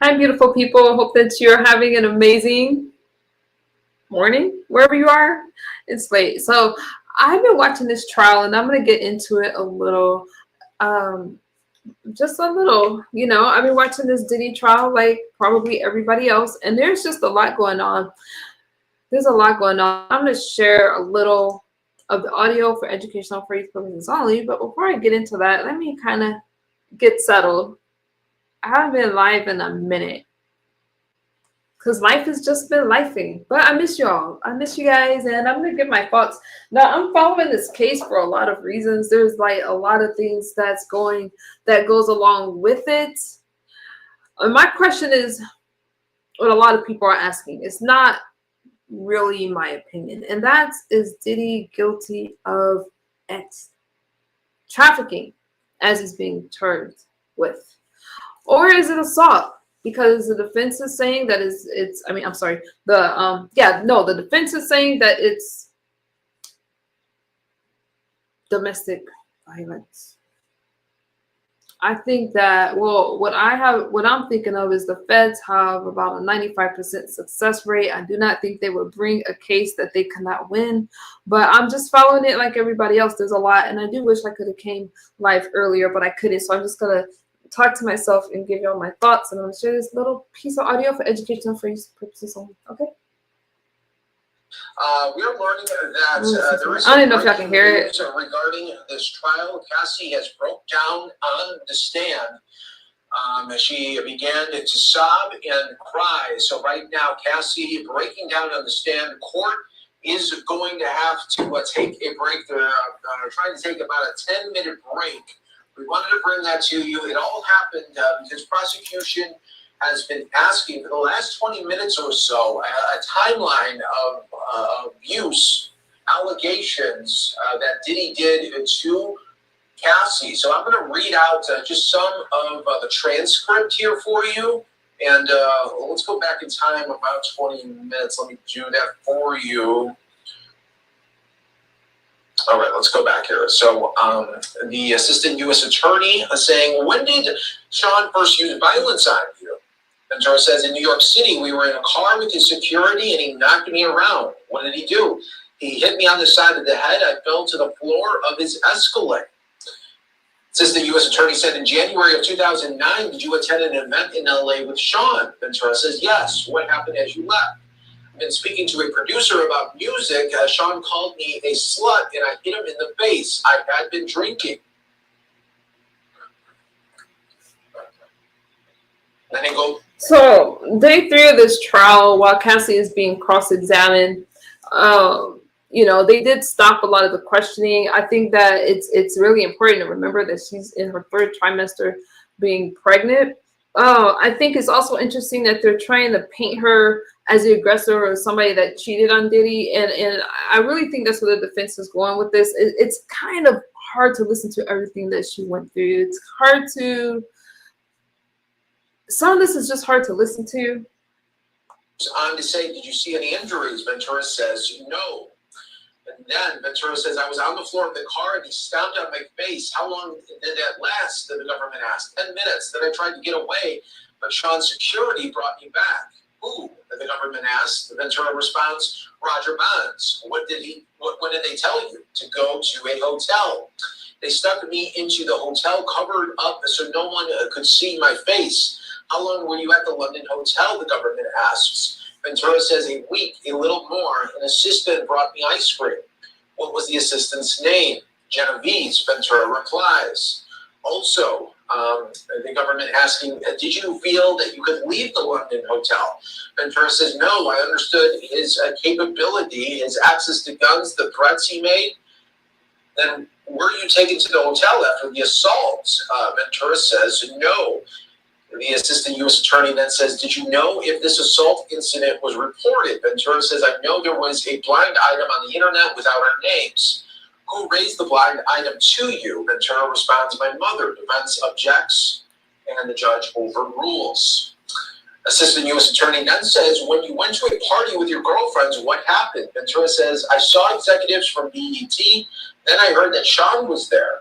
Hi, beautiful people. Hope that you're having an amazing morning wherever you are. It's late. So, I've been watching this trial and I'm going to get into it a little. Um, just a little, I've been watching this Diddy trial like probably everybody else, and there's just a lot going on. There's a lot going on. I'm going to share a little of the audio for educational purposes only, but before I get into that, let me kind of get settled. I haven't been live in a minute, because life has just been lifing. But I miss y'all. I miss you guys, and I'm gonna give my thoughts. Now, I'm following this case for a lot of reasons. There's like a lot of things that goes along with it. And my question is, what a lot of people are asking, it's not really my opinion, and that's, is Diddy guilty of X trafficking, as he's being termed with, or is it assault? Because the defense is saying that it's I mean, I'm sorry, the defense is saying that it's domestic violence. I think that, well, what I'm thinking of is the feds have about a 95% success rate. I do not think they would bring a case that they cannot win, but I'm just following it like everybody else. There's a lot, and I do wish I could have came live earlier, but I couldn't. So I'm just gonna talk to myself and give you all my thoughts, and I'm gonna share this little piece of audio for educational purposes only. Okay. We are learning that there is I don't know if y'all can hear it. Regarding this trial. Cassie has broke down on the stand. She began to sob and cry. So right now, Cassie breaking down on the stand. Court is going to have to take a break. They're trying to take about a 10-minute break. We wanted to bring that to you. It all happened because prosecution has been asking for the last 20 minutes or so a timeline of abuse allegations that Diddy did to Cassie. So I'm going to read out just some of the transcript here for you. And let's go back in time about 20 minutes. Let me do that for you. All right, let's go back here. So the assistant U.S. attorney saying, when did Sean first use violence on you? Ventura says, in New York City, we were in a car with his security and he knocked me around. What did he do? He hit me on the side of the head. I fell to the floor of his Escalade. Assistant U.S. attorney said, in January of 2009, did you attend an event in L.A. with Sean? Ventura says, yes. What happened as you left? I've been speaking to a producer about music. Sean called me a slut and I hit him in the face. I had been drinking. Then they go. So day 3 of this trial, while Cassie is being cross-examined, they did stop a lot of the questioning. I think that it's really important to remember that she's in her 3rd trimester being pregnant. I think it's also interesting that they're trying to paint her as the aggressor or somebody that cheated on Diddy, and I really think that's where the defense is going with this. It's kind of hard to listen to everything that she went through. It's hard to. Some of this is just hard to listen to. On to say, did you see any injuries? Ventura says, no. And then Ventura says, I was on the floor of the car and he stomped on my face. How long did that last? The government asked. 10 minutes. Then I tried to get away, but Sean's security brought me back. Who? The government asked. Ventura responds, Roger Bonds. What did they tell you? To go to a hotel. They stuck me into the hotel, covered up so no one could see my face. How long were you at the London hotel? The government asks. Ventura says, a week, a little more. An assistant brought me ice cream. What was the assistant's name? Genovese, Ventura replies. Also, the government asking, did you feel that you could leave the London hotel? Ventura says, no, I understood his capability, his access to guns, the threats he made. Then were you taken to the hotel after the assault? Ventura says, no. The assistant U.S. attorney then says, did you know if this assault incident was reported? Ventura says, I know there was a blind item on the internet without our names. Who raised the blind item to you? Ventura responds, my mother. Defense objects, and the judge overrules. Assistant U.S. attorney then says, when you went to a party with your girlfriends, what happened? Ventura says, I saw executives from BET, then I heard that Sean was there.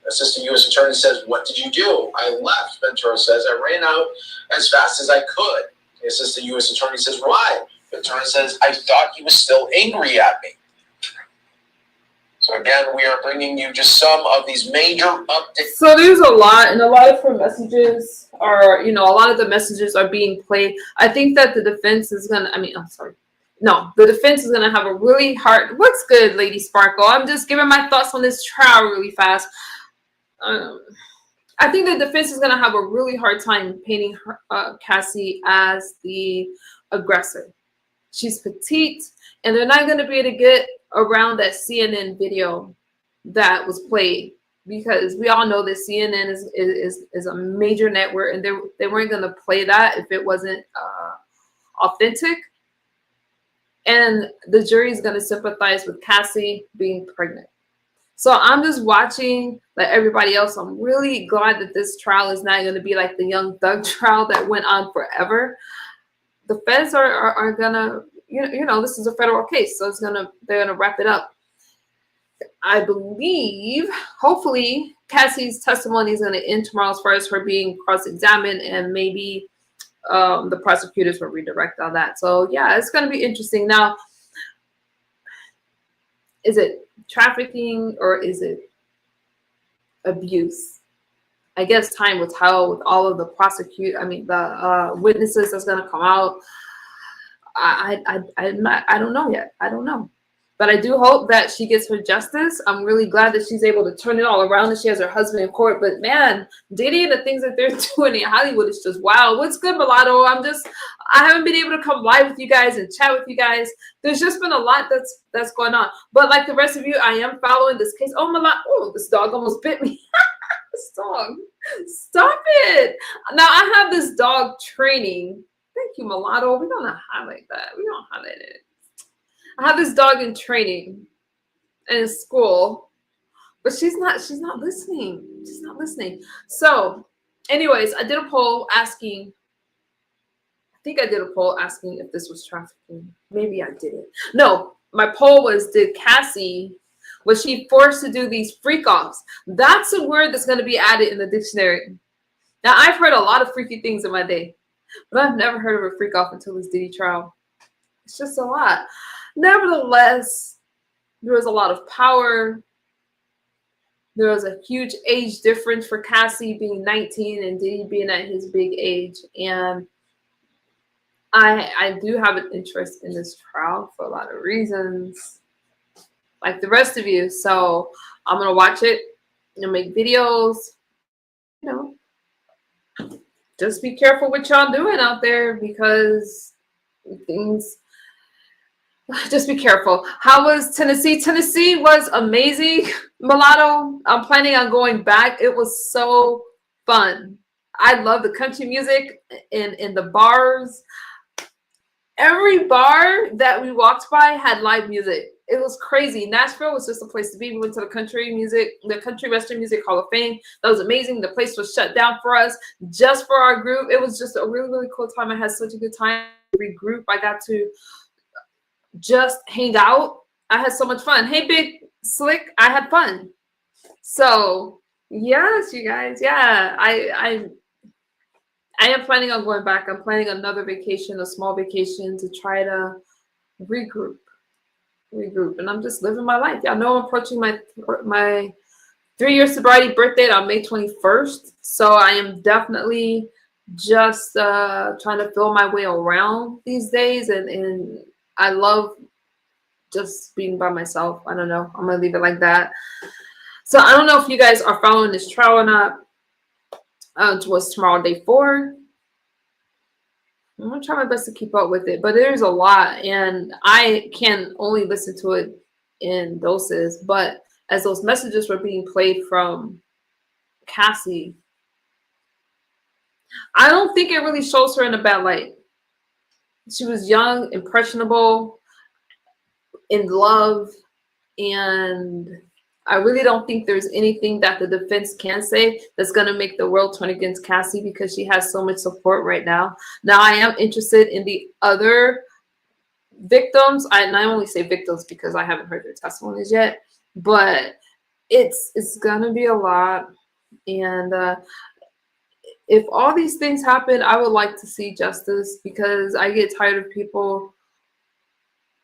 Assistant U.S. Attorney says, what did you do? I left, Ventura says. I ran out as fast as I could. The Assistant U.S. Attorney says, why? Ventura says, I thought he was still angry at me. So again, we are bringing you just some of these major updates. So there's a lot, and a lot of her messages are, a lot of the messages are being played. I think that the defense is going to, the defense is going to have a really hard, what's good, Lady Sparkle? I'm just giving my thoughts on this trial really fast. I think the defense is going to have a really hard time painting Cassie as the aggressor. She's petite, and they're not going to be able to get around that CNN video that was played, because we all know that CNN is a major network, and they weren't going to play that if it wasn't authentic. And the jury is going to sympathize with Cassie being pregnant. So I'm just watching like everybody else. I'm really glad that this trial is not going to be like the Young Thug trial that went on forever. The feds are gonna, this is a federal case, so they're gonna wrap it up. I believe, hopefully, Cassie's testimony is gonna end tomorrow as far as her being cross-examined, and maybe the prosecutors will redirect on that. So yeah, it's gonna be interesting. Now, is it trafficking or is it abuse? I guess time will tell with all of the witnesses that's going to come out. I don't know yet. I don't know. But I do hope that she gets her justice. I'm really glad that she's able to turn it all around, and she has her husband in court. But man, Diddy and the things that they're doing in Hollywood is just wow. What's good, Mulatto? I haven't been able to come live with you guys and chat with you guys. There's just been a lot that's going on. But like the rest of you, I am following this case. Oh, Mulatto. Oh, this dog almost bit me. This dog. Stop it. Now I have this dog training. Thank you, Mulatto. We don't highlight that. We don't highlight it. I have this dog in training in school, but she's not listening. She's not listening. So anyways, I did a poll asking, if this was trafficking. Maybe I didn't. No, my poll was, was she forced to do these freak-offs? That's a word that's going to be added in the dictionary. Now, I've heard a lot of freaky things in my day, but I've never heard of a freak-off until this Diddy trial. It's just a lot. Nevertheless, there was a lot of power. There was a huge age difference for Cassie being 19 and Diddy being at his big age. And I do have an interest in this trial for a lot of reasons, like the rest of you. So I'm going to watch it and make videos. Just be careful what y'all doing out there, because things... Just be careful. How was Tennessee? Tennessee was amazing. Mulatto, I'm planning on going back. It was so fun. I love the country music in the bars. Every bar that we walked by had live music. It was crazy. Nashville was just a place to be. We went to the country Western Music Hall of Fame. That was amazing. The place was shut down for us, just for our group. It was just a really, really cool time. I had such a good time. Every group, I got to just hang out. I had so much fun. Hey, Big Slick, I had fun. So yes, you guys, yeah, I am planning on going back. I'm planning another vacation, a small vacation, to try to regroup, and I'm just living my life. Y'all know I'm approaching my 3-year sobriety birthday on May 21st, so I am definitely just trying to feel my way around these days, and I love just being by myself. I don't know. I'm going to leave it like that. So I don't know if you guys are following this trial or not. It was tomorrow, day 4. I'm going to try my best to keep up with it. But there's a lot, and I can only listen to it in doses. But as those messages were being played from Cassie, I don't think it really shows her in a bad light. She was young, impressionable, in love, and I really don't think there's anything that the defense can say that's going to make the world turn against Cassie, because she has so much support right now. Now, I am interested in the other victims. And I only say victims because I haven't heard their testimonies yet, but it's gonna be a lot, and if all these things happen, I would like to see justice, because I get tired of people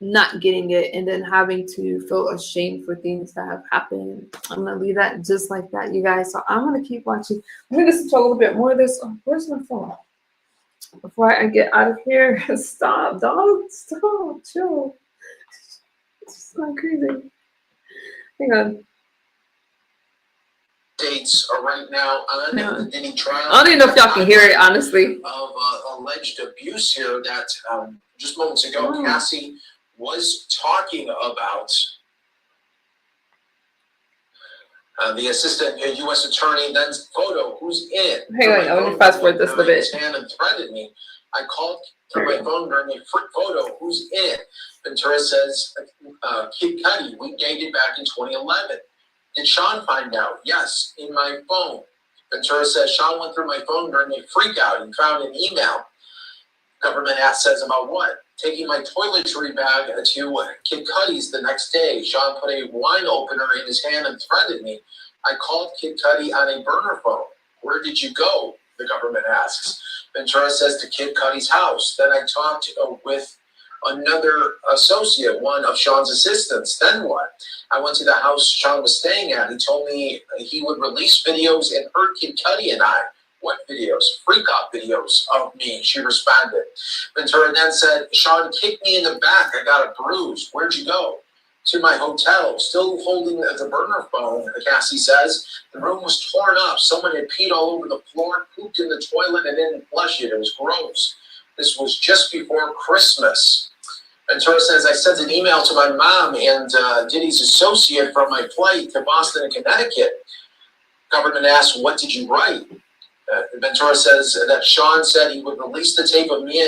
not getting it and then having to feel ashamed for things that have happened. I'm gonna leave that just like that, you guys. So I'm gonna keep watching. I'm gonna listen to a little bit more of this. Oh, where's my phone? Before I get out of here. Stop, dog. Stop. Chill. It's not crazy. Hang on. Dates are right now on the Diddy trial. I don't even know if y'all can hear it, honestly. Of alleged abuse here that just moments ago, Cassie was talking about. The assistant U.S. attorney then photo, who's in it? Hang on, I'm gonna fast forward this a little bit. And threatened me. I called through my phone during a photo, who's in it? Ventura says, Kid Cudi, we dated back in 2011. Did Sean find out? Yes, in my phone. Ventura says Sean went through my phone during a freak out and found an email. Government ass says about what? Taking my toiletry bag to Kid Cudi's the next day. Sean put a wine opener in his hand and threatened me. I called Kid Cudi on a burner phone. Where did you go? The government asks. Ventura says to Kid Cudi's house. Then I talked with another associate, one of Sean's assistants. Then what? I went to the house Sean was staying at. He told me he would release videos and hurt Kid Cudi and I. What videos? Freak out videos of me, she responded. Ventura then said, Sean kicked me in the back. I got a bruise. Where'd you go? To my hotel. Still holding the burner phone, Cassie says. The room was torn up. Someone had peed all over the floor, pooped in the toilet, and didn't flush it. It was gross. This was just before Christmas. Ventura says, I sent an email to my mom and Diddy's associate from my flight to Boston and Connecticut. Government asked, what did you write? Ventura says that Sean said he would release the tape of me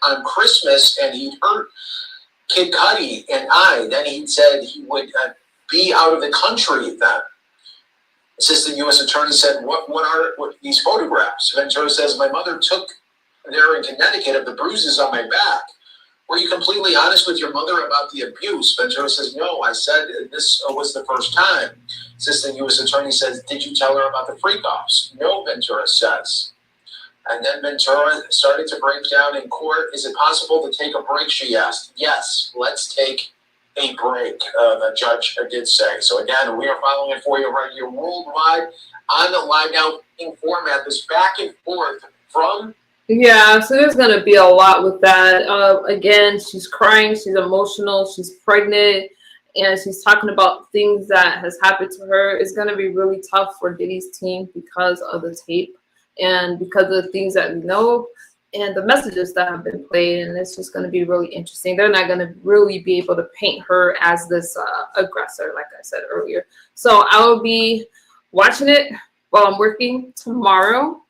on Christmas and he'd hurt Kid Cudi and I. Then he said he would be out of the country then. Assistant U.S. Attorney said, what are these photographs? Ventura says, my mother took there in Connecticut of the bruises on my back. Were you completely honest with your mother about the abuse? Ventura says, no, I said this was the first time. Assistant U.S. Attorney says, did you tell her about the freak-offs? No, Ventura says. And then Ventura started to break down in court. Is it possible to take a break, she asked. Yes, let's take a break, the judge did say. So again, we are following it for you right here worldwide on the Live Now format, this back and forth from... Yeah, so there's going to be a lot with that. Again, she's crying, she's emotional, she's pregnant, and she's talking about things that has happened to her. It's going to be really tough for Diddy's team because of the tape and because of the things that we know and the messages that have been played, and it's just going to be really interesting. They're not going to really be able to paint her as this aggressor, like I said earlier. So I will be watching it while I'm working tomorrow.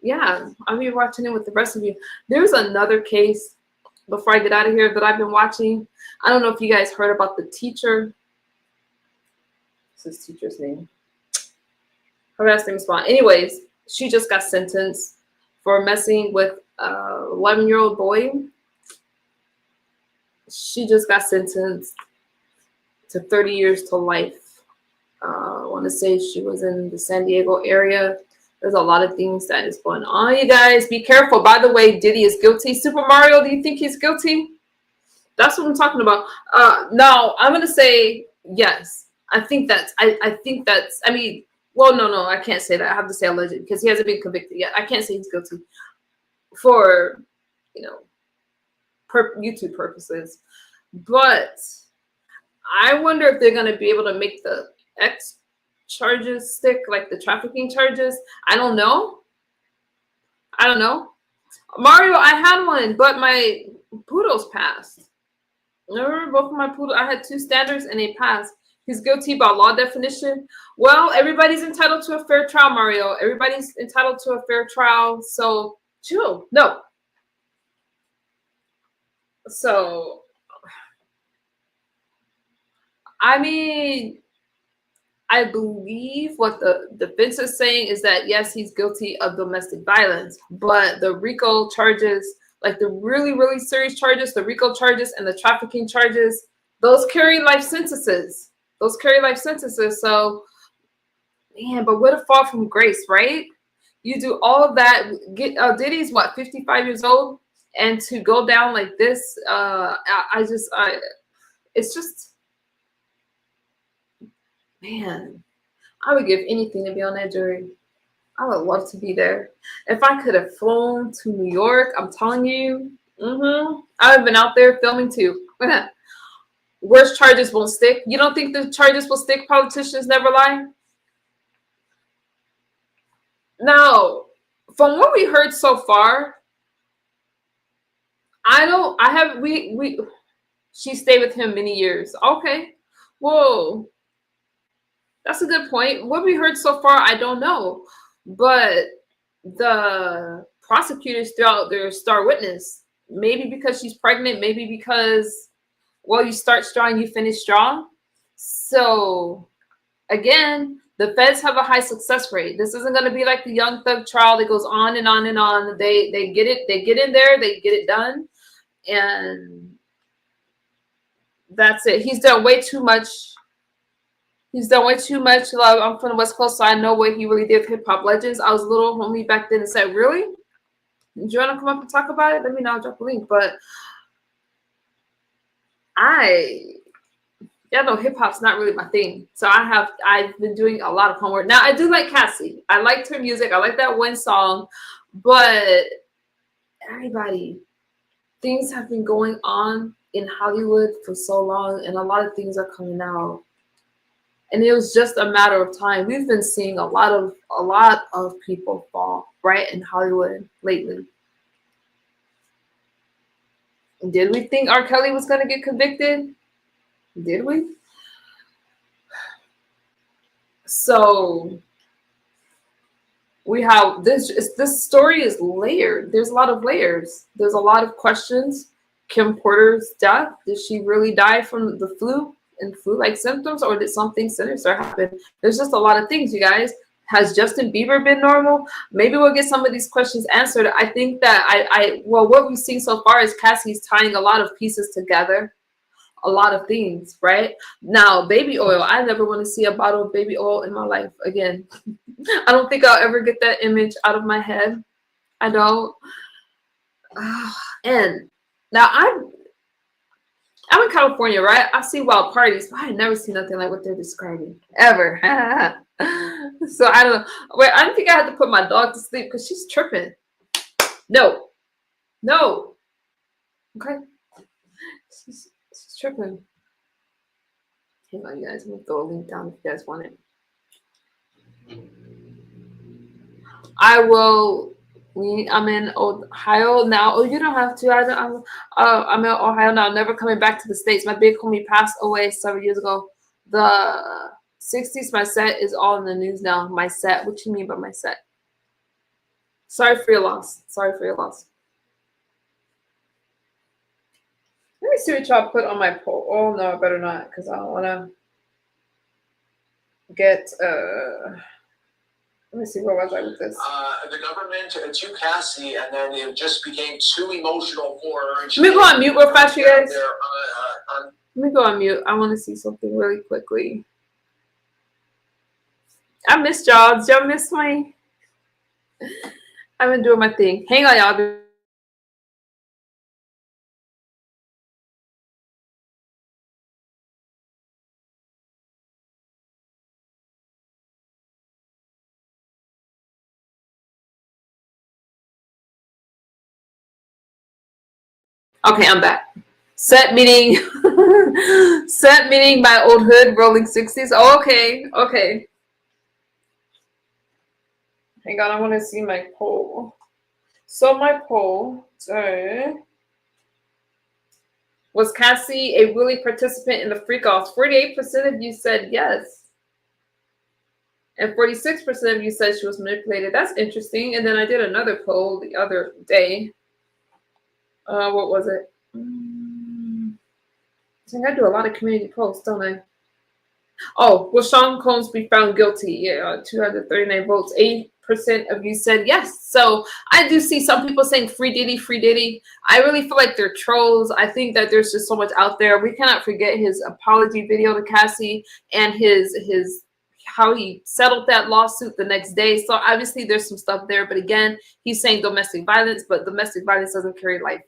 Yeah, I'll be watching it with the rest of you. There's another case before I get out of here that I've been watching. I don't know if you guys heard about the teacher. What's this teacher's name? Her last name is Vaughn. Anyways, she just got sentenced for messing with an 11-year-old boy. She just got sentenced to 30 years to life. I want to say she was in the San Diego area. There's a lot of things that is going on. You guys, be careful. By the way, Diddy is guilty. Super Mario, do you think he's guilty? That's what I'm talking about. No, I'm going to say yes. I think that's, I mean, well, no, I can't say that. I have to say alleged because he hasn't been convicted yet. I can't say he's guilty for, YouTube purposes. But I wonder if they're going to be able to make the X charges stick, like the trafficking charges. I don't know. Mario, I had one, but my poodles passed. Remember, both of my poodles, I had 2 standards and they passed. He's guilty by law definition. Well, everybody's entitled to a fair trial, Mario. Everybody's entitled to a fair trial. So, chill. No. So, I mean, I believe what the defense is saying is that, yes, he's guilty of domestic violence, but the RICO charges, like the really, really serious charges, the RICO charges and the trafficking charges, Those carry life sentences. Those carry life sentences. So, man, but what a fall from grace, right? You do all of that. Diddy's what, 55 years old, and to go down like this, it's just, man, I would give anything to be on that jury. I would love to be there. If I could have flown to New York, I'm telling you, I would have been out there filming too. Worst charges won't stick. You don't think the charges will stick? Politicians never lie. Now, from what we heard so far, she stayed with him many years. Okay. Whoa. That's a good point. What we heard so far, I don't know. But the prosecutors threw out their star witness. Maybe because she's pregnant, maybe because, well, you start strong, you finish strong. So, again, the feds have a high success rate. This isn't going to be like the Young Thug trial that goes on and on and on. They get it. They get in there. They get it done. And that's it. He's done way too much. I'm from the West Coast, so I know what he really did with Hip Hop Legends. I was a little homie back then and said, really? Do you want to come up and talk about it? Let me know. I'll drop a link. But hip hop's not really my thing. So I've been doing a lot of homework. Now I do like Cassie. I liked her music. I like that one song. But everybody, things have been going on in Hollywood for so long, and a lot of things are coming out. And it was just a matter of time. We've been seeing a lot of people fall right in Hollywood lately. Did we think R. Kelly was going to get convicted? Did we? So we have this story is layered. There's a lot of layers. There's a lot of questions. Kim Porter's death. Did she really die from the flu and flu-like symptoms, or did something sinister happen? There's just a lot of things, you guys. Has Justin Bieber been normal? Maybe we'll get some of these questions answered. I think that what we've seen so far is Cassie's tying a lot of pieces together, a lot of things, right? Now, baby oil. I never want to see a bottle of baby oil in my life again. I don't think I'll ever get that image out of my head. I don't. And now I'm in California, right? I see wild parties, but I never see nothing like what they're describing ever. So I don't know. Wait, I don't think I had to put my dog to sleep because she's tripping. No. Okay. She's tripping. Hang on, you guys. I'm gonna throw a link down if you guys want it. I'm in Ohio now. Oh, you don't have to. I'm in Ohio now. Never coming back to the States. My big homie passed away several years ago. The 60s, my set is all in the news now. My set. What you mean by my set? Sorry for your loss. Let me see what y'all put on my poll. Oh, no, I better not, because I don't want to get... Let me see, where was I with this? The government to Cassie, and then it just became too emotional for her. Let me go on mute real fast, you guys. Let me go on mute. I want to see something really quickly. I missed y'all. Did y'all miss me? I've been doing my thing. Hang on, y'all. Okay, I'm back. Set meeting by old hood rolling 60s. Oh, okay. Hang on, I want to see my poll. So my poll, was Cassie a willing participant in the freak-offs? 48% of you said yes. And 46% of you said she was manipulated. That's interesting. And then I did another poll the other day. What was it? I think I do a lot of community polls, don't I? Oh, will Sean Combs be found guilty? Yeah, 239 votes. 8% of you said yes. So I do see some people saying free Diddy, free Diddy. I really feel like they're trolls. I think that there's just so much out there. We cannot forget his apology video to Cassie and his how he settled that lawsuit the next day. So obviously there's some stuff there. But again, he's saying domestic violence, but domestic violence doesn't carry life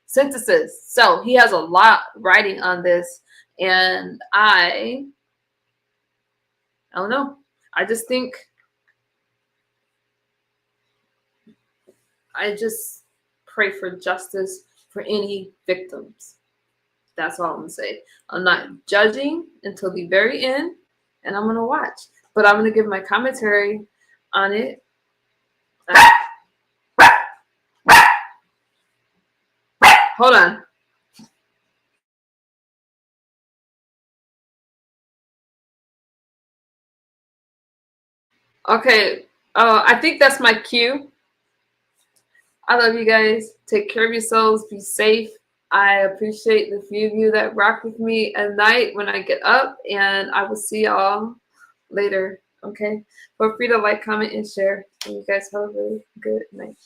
sentences. So he has a lot writing on this. And I don't know. I just think I just pray for justice for any victims. That's all I'm going to say. I'm not judging until the very end, and I'm going to watch. But I'm going to give my commentary on it. Hold on. Okay. I think that's my cue. I love you guys. Take care of yourselves. Be safe. I appreciate the few of you that rock with me at night when I get up, and I will see y'all later. Okay? Feel free to like, comment, and share. And you guys have a really good night.